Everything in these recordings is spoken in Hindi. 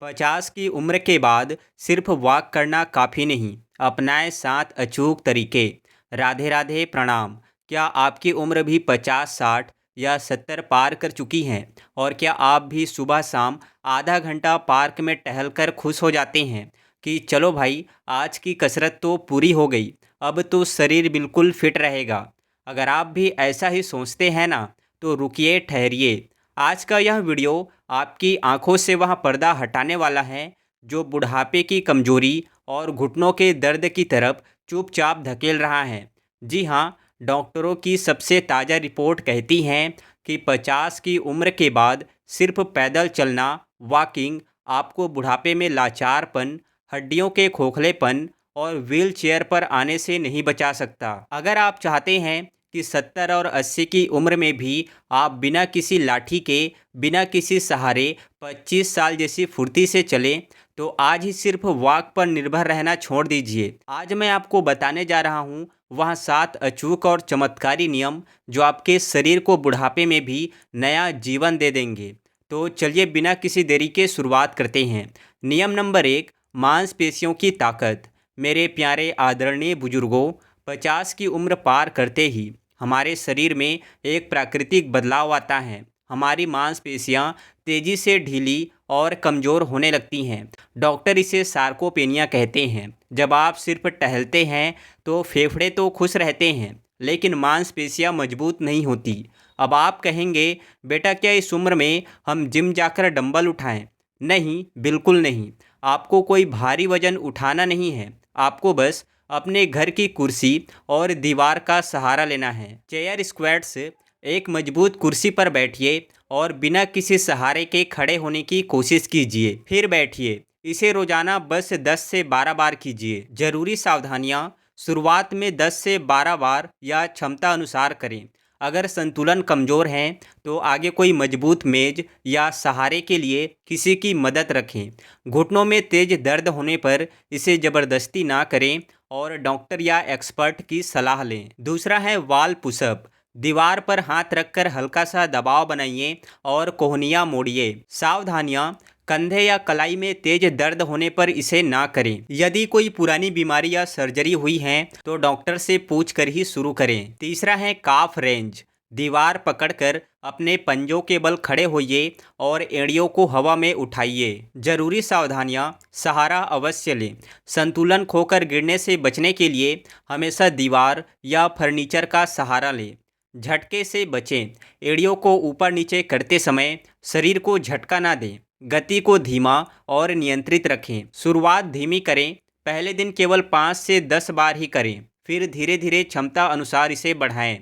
50 की उम्र के बाद सिर्फ वॉक करना काफ़ी नहीं, अपनाएं 7 अचूक तरीके। राधे राधे, प्रणाम। क्या आपकी उम्र भी 50, 60 या 70 पार कर चुकी है? और क्या आप भी सुबह शाम आधा घंटा पार्क में टहलकर खुश हो जाते हैं कि चलो भाई, आज की कसरत तो पूरी हो गई, अब तो शरीर बिल्कुल फिट रहेगा? अगर आप भी ऐसा ही सोचते हैं ना, तो रुकिए, ठहरिए। आज का यह वीडियो आपकी आंखों से वह पर्दा हटाने वाला है जो बुढ़ापे की कमजोरी और घुटनों के दर्द की तरफ चुपचाप धकेल रहा है। जी हाँ, डॉक्टरों की सबसे ताज़ा रिपोर्ट कहती है कि 50 की उम्र के बाद सिर्फ पैदल चलना, वॉकिंग, आपको बुढ़ापे में लाचारपन, हड्डियों के खोखलेपन और व्हील चेयर पर आने से नहीं बचा सकता। अगर आप चाहते हैं कि 70 और 80 की उम्र में भी आप बिना किसी लाठी के, बिना किसी सहारे 25 साल जैसी फुर्ती से चलें, तो आज ही सिर्फ वॉक पर निर्भर रहना छोड़ दीजिए। आज मैं आपको बताने जा रहा हूँ वह 7 अचूक और चमत्कारी नियम जो आपके शरीर को बुढ़ापे में भी नया जीवन दे देंगे। तो चलिए बिना किसी देरी के शुरुआत करते हैं। नियम नंबर 1, मांसपेशियों की ताकत। मेरे प्यारे आदरणीय बुजुर्गों, 50 की उम्र पार करते ही हमारे शरीर में एक प्राकृतिक बदलाव आता है। हमारी मांसपेशियां तेजी से ढीली और कमज़ोर होने लगती हैं। डॉक्टर इसे सार्कोपेनिया कहते हैं। जब आप सिर्फ टहलते हैं तो फेफड़े तो खुश रहते हैं, लेकिन मांसपेशियां मजबूत नहीं होती। अब आप कहेंगे, बेटा क्या इस उम्र में हम जिम जाकर डंबल उठाएं? नहीं, बिल्कुल नहीं। आपको कोई भारी वजन उठाना नहीं है, आपको बस अपने घर की कुर्सी और दीवार का सहारा लेना है। Chair squats. एक मजबूत कुर्सी पर बैठिए और बिना किसी सहारे के खड़े होने की कोशिश कीजिए, फिर बैठिए। इसे रोजाना बस 10 से 12 बार कीजिए। जरूरी सावधानियां, शुरुआत में 10 से 12 बार या क्षमता अनुसार करें। अगर संतुलन कमज़ोर है तो आगे कोई मजबूत मेज या सहारे के लिए किसी की मदद रखें। घुटनों में तेज दर्द होने पर इसे ज़बरदस्ती ना करें और डॉक्टर या एक्सपर्ट की सलाह लें। दूसरा है वाल पुशअप। दीवार पर हाथ रखकर हल्का सा दबाव बनाइए और कोहनियाँ मोड़िए। सावधानियाँ, कंधे या कलाई में तेज दर्द होने पर इसे ना करें। यदि कोई पुरानी बीमारी या सर्जरी हुई है तो डॉक्टर से पूछ कर ही शुरू करें। तीसरा है काफ रेंज। दीवार पकड़कर अपने पंजों के बल खड़े होइए और एड़ियों को हवा में उठाइए। जरूरी सावधानियां, सहारा अवश्य लें। संतुलन खोकर गिरने से बचने के लिए हमेशा दीवार या फर्नीचर का सहारा लें। झटके से बचें। एड़ियों को ऊपर नीचे करते समय शरीर को झटका ना दें। गति को धीमा और नियंत्रित रखें। शुरुआत धीमी करें। पहले दिन केवल 5 से 10 बार ही करें, फिर धीरे धीरे क्षमता अनुसार इसे बढ़ाएं।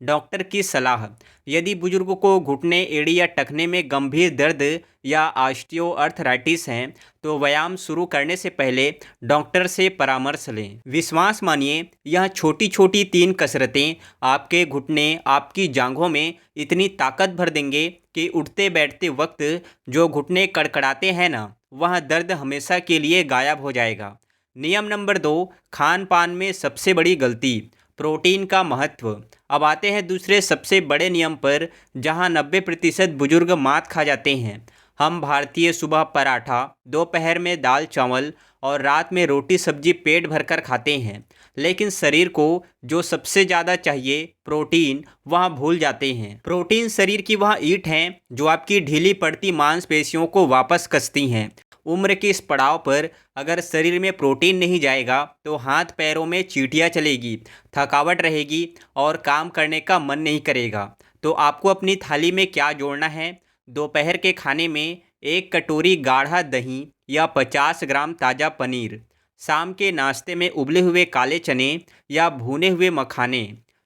डॉक्टर की सलाह। यदि बुजुर्ग को घुटने, एड़ी या टखने में गंभीर दर्द या ऑस्टियोआर्थराइटिस है तो व्यायाम शुरू करने से पहले डॉक्टर से परामर्श लें। विश्वास मानिए, यह छोटी छोटी 3 कसरतें आपके घुटने, आपकी जांघों में इतनी ताकत भर देंगे कि उठते बैठते वक्त जो घुटने कड़कड़ाते हैं ना, वह दर्द हमेशा के लिए गायब हो जाएगा। नियम नंबर 2, खान पान में सबसे बड़ी गलती, प्रोटीन का महत्व। अब आते हैं दूसरे सबसे बड़े नियम पर, जहां 90% बुजुर्ग मात खा जाते हैं। हम भारतीय सुबह पराठा, दोपहर में दाल चावल और रात में रोटी सब्जी पेट भरकर खाते हैं, लेकिन शरीर को जो सबसे ज़्यादा चाहिए, प्रोटीन, वह भूल जाते हैं। प्रोटीन शरीर की वह ईंट है जो आपकी ढीली पड़ती मांसपेशियों को वापस कसती हैं। उम्र के इस पड़ाव पर अगर शरीर में प्रोटीन नहीं जाएगा तो हाथ पैरों में चींटियाँ चलेगी, थकावट रहेगी और काम करने का मन नहीं करेगा। तो आपको अपनी थाली में क्या जोड़ना है? दोपहर के खाने में 1 कटोरी गाढ़ा दही या 50 ग्राम ताज़ा पनीर। शाम के नाश्ते में उबले हुए काले चने या भुने हुए मखाने।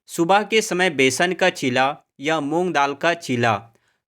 सुबह के समय बेसन का चीला या मूंग दाल का चीला।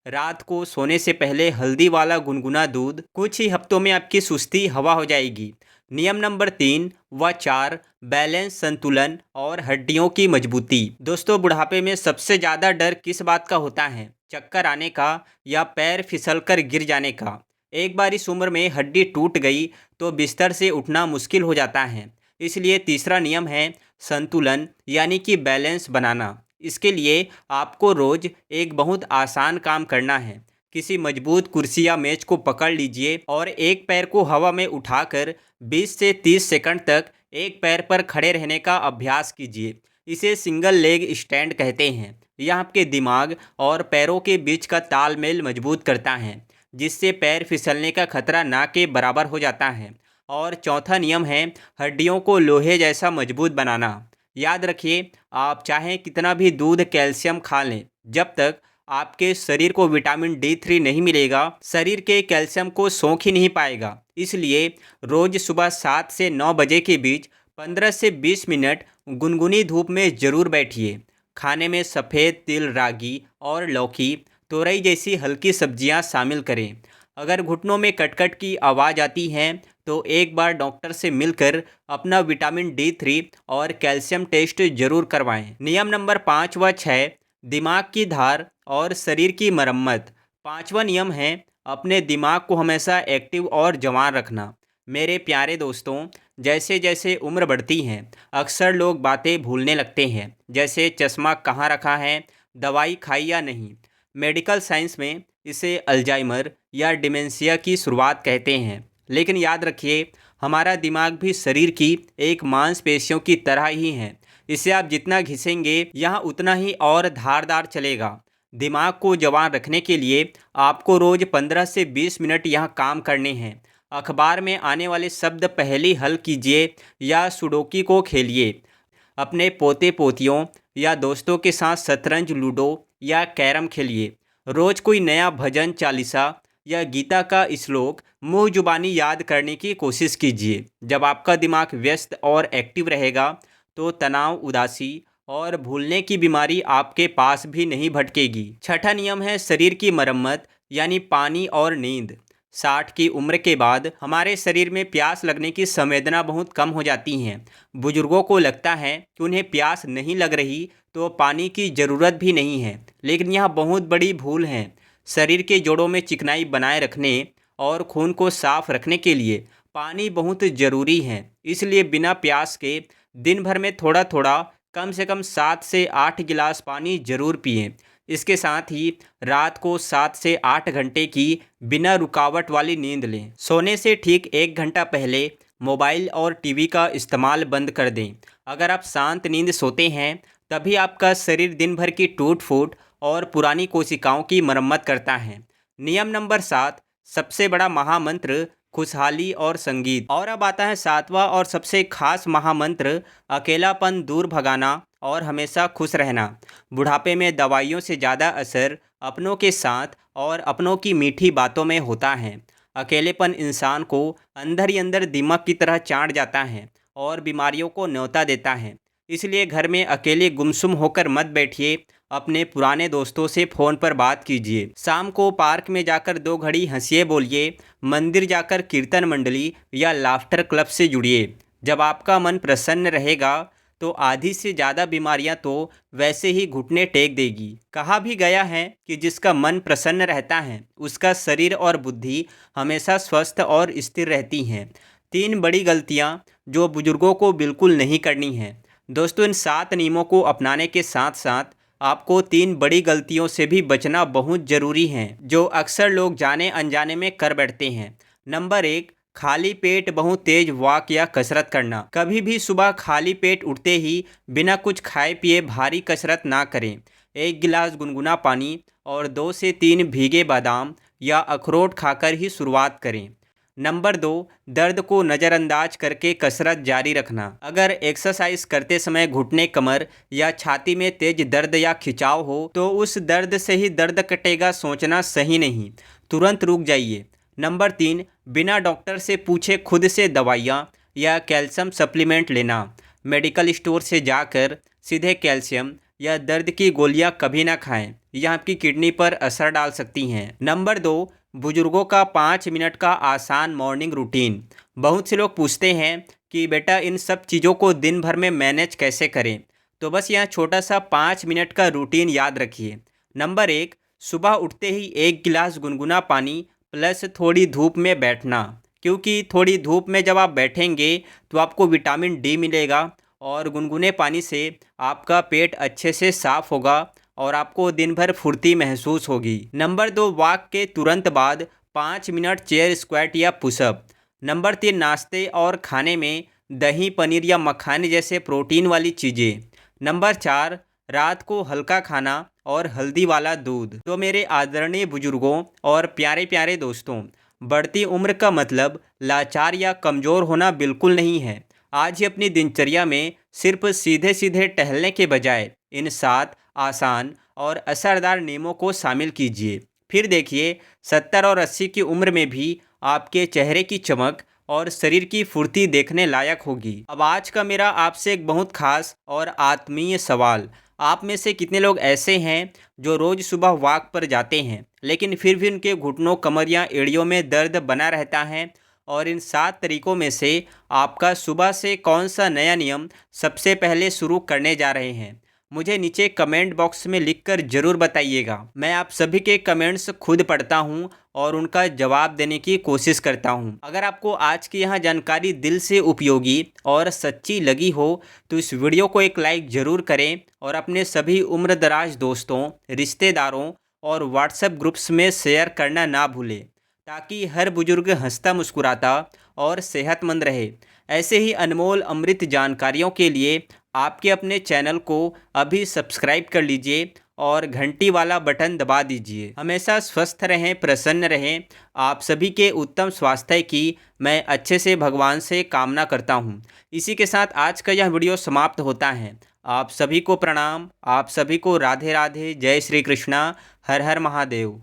रात को सोने से पहले हल्दी वाला गुनगुना दूध। कुछ ही हफ्तों में आपकी सुस्ती हवा हो जाएगी। नियम नंबर 3 व 4, बैलेंस, संतुलन और हड्डियों की मजबूती। दोस्तों, बुढ़ापे में सबसे ज़्यादा डर किस बात का होता है? चक्कर आने का या पैर फिसलकर गिर जाने का। एक बार इस उम्र में हड्डी टूट गई तो बिस्तर से उठना मुश्किल हो जाता है। इसलिए तीसरा नियम है संतुलन, यानी कि बैलेंस बनाना। इसके लिए आपको रोज़ एक बहुत आसान काम करना है। किसी मजबूत कुर्सी या मेज को पकड़ लीजिए और एक पैर को हवा में उठाकर 20 से 30 सेकंड तक एक पैर पर खड़े रहने का अभ्यास कीजिए। इसे सिंगल लेग स्टैंड कहते हैं। यह आपके दिमाग और पैरों के बीच का तालमेल मजबूत करता है, जिससे पैर फिसलने का खतरा ना के बराबर हो जाता है। और चौथा नियम है हड्डियों को लोहे जैसा मजबूत बनाना। याद रखिए, आप चाहें कितना भी दूध कैल्शियम खा लें, जब तक आपके शरीर को विटामिन D3 नहीं मिलेगा, शरीर के कैल्शियम को सोख ही नहीं पाएगा। इसलिए रोज सुबह 7 से 9 बजे के बीच 15 से 20 मिनट गुनगुनी धूप में ज़रूर बैठिए। खाने में सफ़ेद तिल, रागी और लौकी, तोरई जैसी हल्की सब्जियां शामिल करें। अगर घुटनों में कटकट की आवाज़ आती है तो एक बार डॉक्टर से मिलकर अपना विटामिन D3 और कैल्शियम टेस्ट जरूर करवाएं। नियम नंबर 5 व 6, दिमाग की धार और शरीर की मरम्मत। पांचवा नियम है अपने दिमाग को हमेशा एक्टिव और जवान रखना। मेरे प्यारे दोस्तों, जैसे जैसे उम्र बढ़ती है अक्सर लोग बातें भूलने लगते हैं, जैसे चश्मा कहाँ रखा है, दवाई खाई या नहीं। मेडिकल साइंस में इसे अल्जाइमर या डिमेंशिया की शुरुआत कहते हैं। लेकिन याद रखिए, हमारा दिमाग भी शरीर की एक मांसपेशियों की तरह ही है। इसे आप जितना घिसेंगे यहाँ उतना ही और धारदार चलेगा। दिमाग को जवान रखने के लिए आपको रोज़ 15 से 20 मिनट यहाँ काम करने हैं। अखबार में आने वाले शब्द पहेली हल कीजिए या सुडोकी को खेलिए। अपने पोते पोतियों या दोस्तों के साथ शतरंज, लूडो या कैरम खेलिए। रोज़ कोई नया भजन, चालीसा या गीता का श्लोक मुँह जुबानी याद करने की कोशिश कीजिए। जब आपका दिमाग व्यस्त और एक्टिव रहेगा तो तनाव, उदासी और भूलने की बीमारी आपके पास भी नहीं भटकेगी। छठा नियम है शरीर की मरम्मत, यानी पानी और नींद। 60 की उम्र के बाद हमारे शरीर में प्यास लगने की संवेदना बहुत कम हो जाती हैं। बुजुर्गों को लगता है कि उन्हें प्यास नहीं लग रही तो पानी की ज़रूरत भी नहीं है, लेकिन यह बहुत बड़ी भूल है। शरीर के जोड़ों में चिकनाई बनाए रखने और खून को साफ रखने के लिए पानी बहुत ज़रूरी है। इसलिए बिना प्यास के दिन भर में थोड़ा थोड़ा कम से कम 7 से 8 गिलास पानी जरूर पिएं। इसके साथ ही रात को 7 से 8 घंटे की बिना रुकावट वाली नींद लें। सोने से ठीक 1 घंटा पहले मोबाइल और टीवी का इस्तेमाल बंद कर दें। अगर आप शांत नींद सोते हैं तभी आपका शरीर दिन भर की टूट फूट और पुरानी कोशिकाओं की मरम्मत करता है। नियम नंबर 7, सबसे बड़ा महामंत्र खुशहाली और संगीत। और अब आता है 7वां और सबसे खास महामंत्र, अकेलापन दूर भगाना और हमेशा खुश रहना। बुढ़ापे में दवाइयों से ज़्यादा असर अपनों के साथ और अपनों की मीठी बातों में होता है। अकेलेपन इंसान को अंदर ही अंदर दीमक की तरह चाट जाता है और बीमारियों को न्योता देता है। इसलिए घर में अकेले गुमसुम होकर मत बैठिए, अपने पुराने दोस्तों से फ़ोन पर बात कीजिए। शाम को पार्क में जाकर 2 घड़ी हंसिए बोलिए, मंदिर जाकर कीर्तन मंडली या लाफ्टर क्लब से जुड़िए। जब आपका मन प्रसन्न रहेगा तो आधी से ज़्यादा बीमारियां तो वैसे ही घुटने टेक देगी। कहा भी गया है कि जिसका मन प्रसन्न रहता है उसका शरीर और बुद्धि हमेशा स्वस्थ और स्थिर रहती हैं। 3 बड़ी गलतियां जो बुजुर्गों को बिल्कुल नहीं करनी है। दोस्तों, इन 7 नियमों को अपनाने के साथ साथ आपको 3 बड़ी गलतियों से भी बचना बहुत ज़रूरी है, जो अक्सर लोग जाने अनजाने में कर बैठते हैं। नंबर 1, खाली पेट बहुत तेज वॉक या कसरत करना। कभी भी सुबह खाली पेट उठते ही बिना कुछ खाए पिए भारी कसरत ना करें। 1 गिलास गुनगुना पानी और 2 से 3 भीगे बादाम या अखरोट खाकर ही शुरुआत करें। नंबर 2, दर्द को नज़रअंदाज करके कसरत जारी रखना। अगर एक्सरसाइज करते समय घुटने, कमर या छाती में तेज दर्द या खिंचाव हो तो उस दर्द से ही दर्द कटेगा सोचना सही नहीं, तुरंत रुक जाइए। नंबर 3, बिना डॉक्टर से पूछे खुद से दवाइयाँ या कैल्शियम सप्लीमेंट लेना। मेडिकल स्टोर से जाकर सीधे कैल्शियम या दर्द की गोलियां कभी ना खाएं, यह आपकी किडनी पर असर डाल सकती हैं। नंबर 2, बुजुर्गों का 5 मिनट का आसान मॉर्निंग रूटीन। बहुत से लोग पूछते हैं कि बेटा इन सब चीज़ों को दिन भर में मैनेज कैसे करें, तो बस यहाँ छोटा सा 5 मिनट का रूटीन याद रखिए। नंबर 1, सुबह उठते ही 1 गिलास गुनगुना पानी प्लस थोड़ी धूप में बैठना, क्योंकि थोड़ी धूप में जब आप बैठेंगे तो आपको विटामिन D मिलेगा और गुनगुने पानी से आपका पेट अच्छे से साफ़ होगा और आपको दिन भर फुर्ती महसूस होगी। नंबर 2, वॉक के तुरंत बाद 5 मिनट चेयर स्क्वाट या पुशअप। नंबर 3, नाश्ते और खाने में दही, पनीर या मखाने जैसे प्रोटीन वाली चीज़ें। नंबर 4, रात को हल्का खाना और हल्दी वाला दूध। तो मेरे आदरणीय बुजुर्गों और प्यारे प्यारे दोस्तों, बढ़ती उम्र का मतलब लाचार या कमज़ोर होना बिल्कुल नहीं है। आज ही अपनी दिनचर्या में सिर्फ सीधे सीधे टहलने के बजाय इन 7 आसान और असरदार नियमों को शामिल कीजिए। फिर देखिए 70 और 80 की उम्र में भी आपके चेहरे की चमक और शरीर की फुर्ती देखने लायक होगी। अब आज का मेरा आपसे एक बहुत खास और आत्मीय सवाल, आप में से कितने लोग ऐसे हैं जो रोज़ सुबह वॉक पर जाते हैं लेकिन फिर भी उनके घुटनों, कमर या एड़ियों में दर्द बना रहता है? और इन 7 तरीकों में से आपका सुबह से कौन सा नया नियम सबसे पहले शुरू करने जा रहे हैं? मुझे नीचे कमेंट बॉक्स में लिखकर ज़रूर बताइएगा। मैं आप सभी के कमेंट्स खुद पढ़ता हूं और उनका जवाब देने की कोशिश करता हूं। अगर आपको आज की यह जानकारी दिल से उपयोगी और सच्ची लगी हो तो इस वीडियो को एक लाइक ज़रूर करें और अपने सभी उम्रदराज दोस्तों, रिश्तेदारों और व्हाट्सएप ग्रुप्स में शेयर करना ना भूलें, ताकि हर बुजुर्ग हंसता मुस्कुराता और सेहतमंद रहे। ऐसे ही अनमोल अमृत जानकारियों के लिए आपके अपने चैनल को अभी सब्सक्राइब कर लीजिए और घंटी वाला बटन दबा दीजिए। हमेशा स्वस्थ रहें, प्रसन्न रहें। आप सभी के उत्तम स्वास्थ्य की मैं अच्छे से भगवान से कामना करता हूँ। इसी के साथ आज का यह वीडियो समाप्त होता है। आप सभी को प्रणाम, आप सभी को राधे राधे, जय श्री कृष्णा, हर हर महादेव।